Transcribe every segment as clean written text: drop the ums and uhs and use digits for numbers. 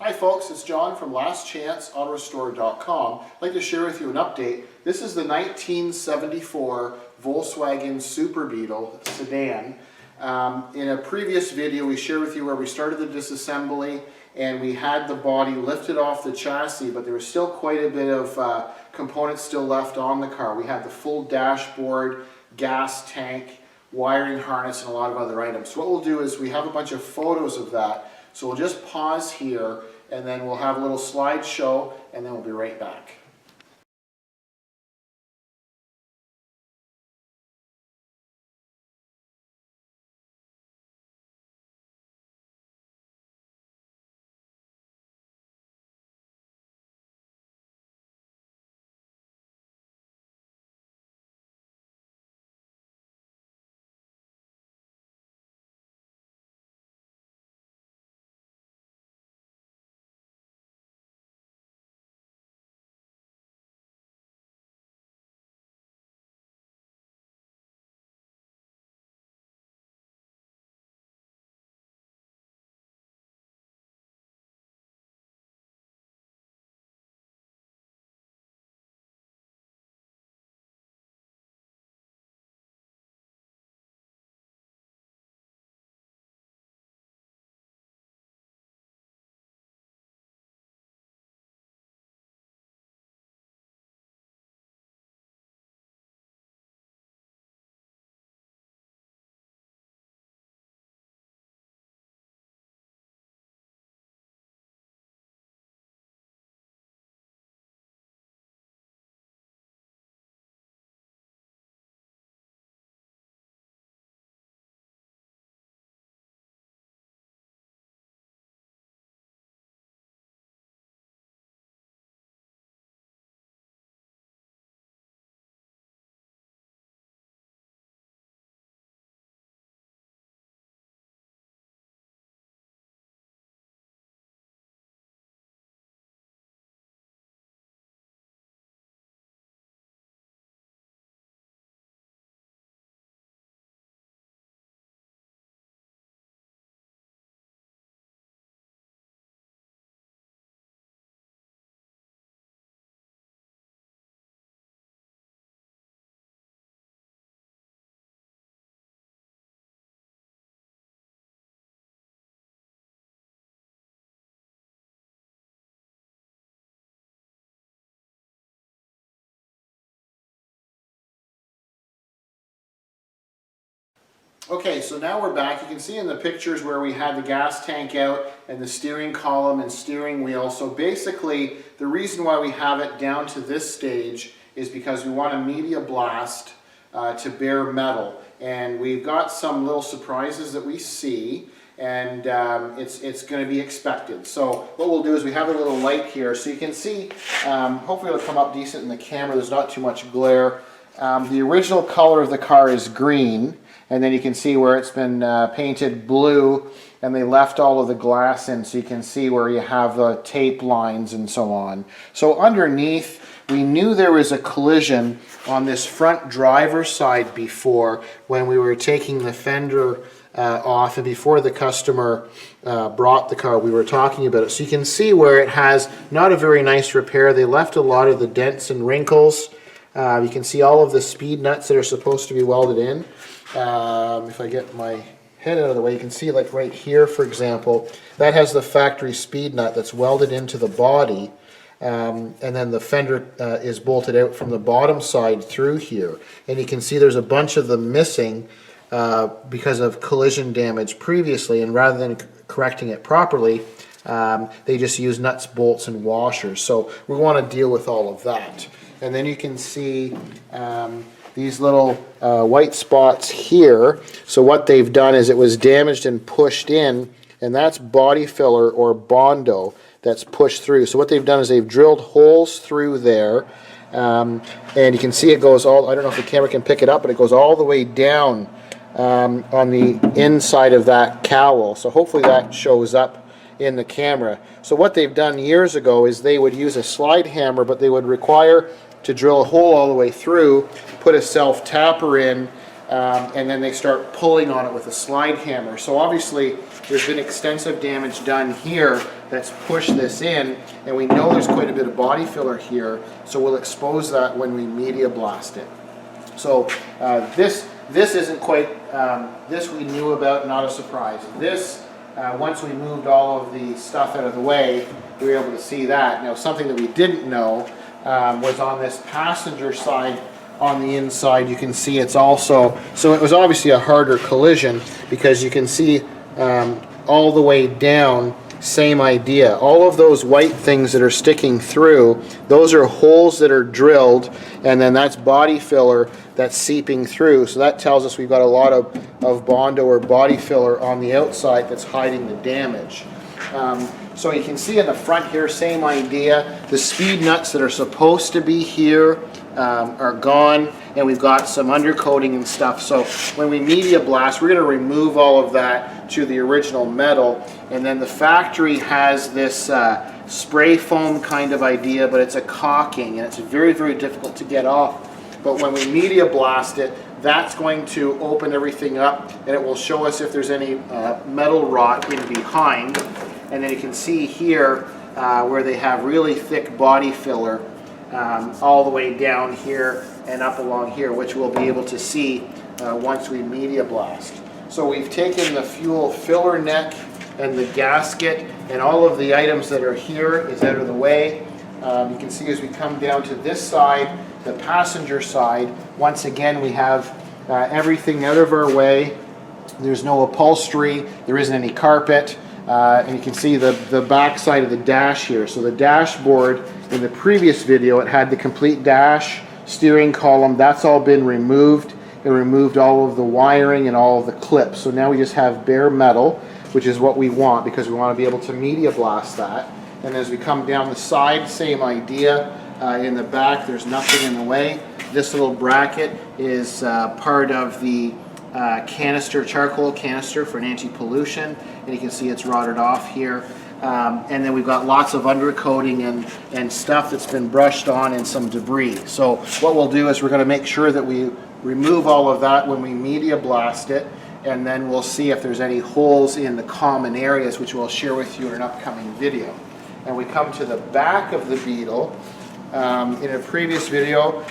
Hi folks, it's John from lastchanceautorestore.com. I'd like to share with you an update. This is the 1974 Volkswagen Super Beetle Sedan. In a previous video we shared with you where we started the disassembly and we had the body lifted off the chassis, but there was still quite a bit of components still left on the car. We had the full dashboard, gas tank, wiring harness, and a lot of other items. So what we'll do is we have a bunch of photos of that. So we'll just pause here and then we'll have a little slideshow and then we'll be right back. Okay, so now we're back. You can see in the pictures where we had the gas tank out and the steering column and steering wheel. So basically, the reason why we have it down to this stage is because we want a media blast to bare metal. And we've got some little surprises that we see, and it's going to be expected. So what we'll do is we have a little light here so you can see, hopefully it'll come up decent in the camera, there's not too much glare. The original color of the car is green. And then you can see where it's been painted blue, and they left all of the glass in, so you can see where you have the tape lines and so on. So underneath, we knew there was a collision on this front driver's side before when we were taking the fender off, and before the customer brought the car, we were talking about it. So you can see where it has not a very nice repair. They left a lot of the dents and wrinkles. You can see all of the speed nuts that are supposed to be welded in. If I get my head out of the way, you can see like right here, for example, that has the factory speed nut that's welded into the body, and then the fender is bolted out from the bottom side through here. And you can see there's a bunch of them missing because of collision damage previously, and rather than correcting it properly, they just use nuts, bolts, and washers. So we want to deal with all of that. And then you can see these little white spots here. So what they've done is it was damaged and pushed in, and that's body filler or Bondo that's pushed through. So what they've done is they've drilled holes through there, and you can see it goes all, I don't know if the camera can pick it up, but it goes all the way down on the inside of that cowl. So hopefully that shows up in the camera. So what they've done years ago is they would use a slide hammer, but they would require to drill a hole all the way through, put a self-tapper in, and then they start pulling on it with a slide hammer. So obviously there's been extensive damage done here that's pushed this in, and we know there's quite a bit of body filler here, so we'll expose that when we media blast it. So this isn't quite, this we knew about, not a surprise. This, once we moved all of the stuff out of the way, we were able to see that. Now, something that we didn't know was on this passenger side on the inside, you can see it's also, so it was obviously a harder collision because you can see all the way down, same idea. All of those white things that are sticking through, those are holes that are drilled, and then that's body filler that's seeping through. So that tells us we've got a lot of Bondo or body filler on the outside that's hiding the damage. So you can see in the front here, same idea. The speed nuts that are supposed to be here are gone, and we've got some undercoating and stuff. So when we media blast, we're going to remove all of that to the original metal, and then the factory has this spray foam kind of idea, but it's a caulking, and it's very, very difficult to get off. But when we media blast it, that's going to open everything up, and it will show us if there's any metal rot in behind. And then you can see here where they have really thick body filler all the way down here and up along here, which we'll be able to see once we media blast. So we've taken the fuel filler neck and the gasket, and all of the items that are here is out of the way. You can see as we come down to this side, the passenger side, once again we have everything out of our way. There's no upholstery, there isn't any carpet. And you can see the back side of the dash here. So the dashboard, in the previous video, it had the complete dash, steering column. That's all been removed. It removed all of the wiring and all of the clips. So now we just have bare metal, which is what we want because we want to be able to media blast that. And as we come down the side, same idea. In the back, there's nothing in the way. This little bracket is part of the canister, charcoal canister for an anti-pollution, and you can see it's rotted off here. And then we've got lots of undercoating and stuff that's been brushed on and some debris. So what we'll do is we're going to make sure that we remove all of that when we media blast it, and then we'll see if there's any holes in the common areas, which we'll share with you in an upcoming video. And we come to the back of the Beetle. In a previous video,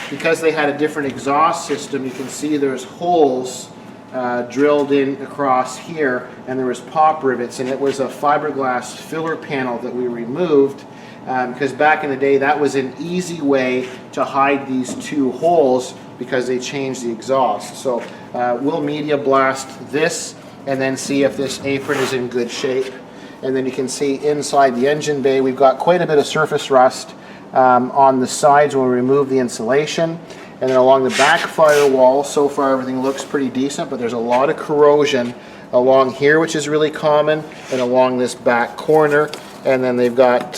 because they had a different exhaust system, you can see there's holes drilled in across here, and there was pop rivets, and it was a fiberglass filler panel that we removed because back in the day that was an easy way to hide these two holes because they changed the exhaust. So we'll media blast this and then see if this apron is in good shape. And then you can see inside the engine bay we've got quite a bit of surface rust on the sides when we remove the insulation, and then along the back firewall, so far everything looks pretty decent, but there's a lot of corrosion along here, which is really common, and along this back corner, and then they've got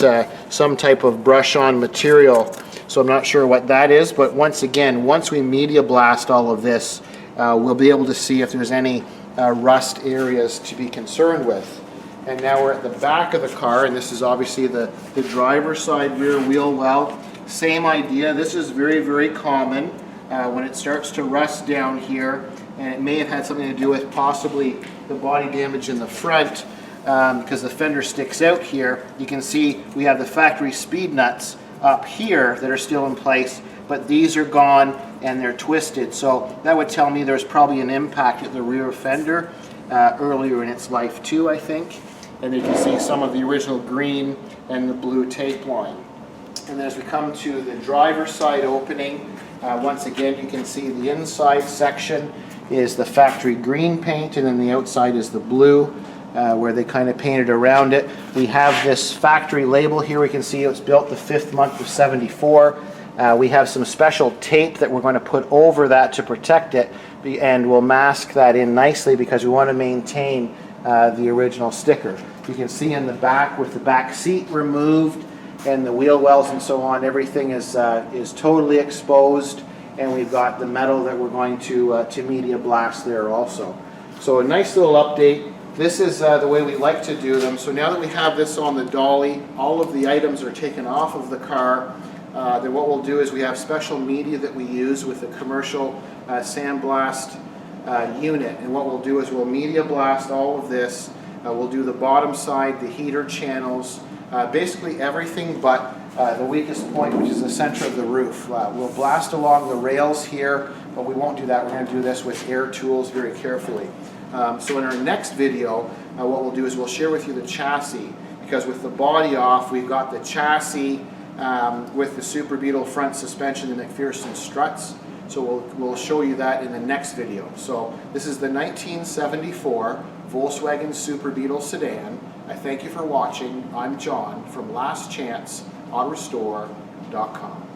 some type of brush-on material, so I'm not sure what that is, but once again, once we media blast all of this, we'll be able to see if there's any rust areas to be concerned with. And now we're at the back of the car, and this is obviously the driver's side rear wheel well. Same idea. This is very, very common when it starts to rust down here, and it may have had something to do with possibly the body damage in the front because the fender sticks out here. You can see we have the factory speed nuts up here that are still in place, but these are gone and they're twisted. So that would tell me there's probably an impact at the rear fender earlier in its life too, I think. And you can see some of the original green and the blue tape line. And as we come to the driver's side opening, once again you can see the inside section is the factory green paint, and then the outside is the blue where they kind of painted around it. We have this factory label here. We can see it was built the 5th month of '74. We have some special tape that we're going to put over that to protect it, and we'll mask that in nicely because we want to maintain the original sticker. You can see in the back with the back seat removed and the wheel wells and so on, everything is totally exposed, and we've got the metal that we're going to media blast there also. So a nice little update. This is the way we like to do them. So now that we have this on the dolly, all of the items are taken off of the car. Then what we'll do is we have special media that we use with a commercial sandblast unit. And what we'll do is we'll media blast all of this. We'll do the bottom side, the heater channels, basically everything but the weakest point, which is the center of the roof. We'll blast along the rails here, but we won't do that. We're going to do this with air tools very carefully. So in our next video, what we'll do is we'll share with you the chassis, because with the body off, we've got the chassis with the Super Beetle front suspension and McPherson struts. So we'll show you that in the next video. So this is the 1974 Volkswagen Super Beetle Sedan. I thank you for watching. I'm John from lastchanceautorestore.com.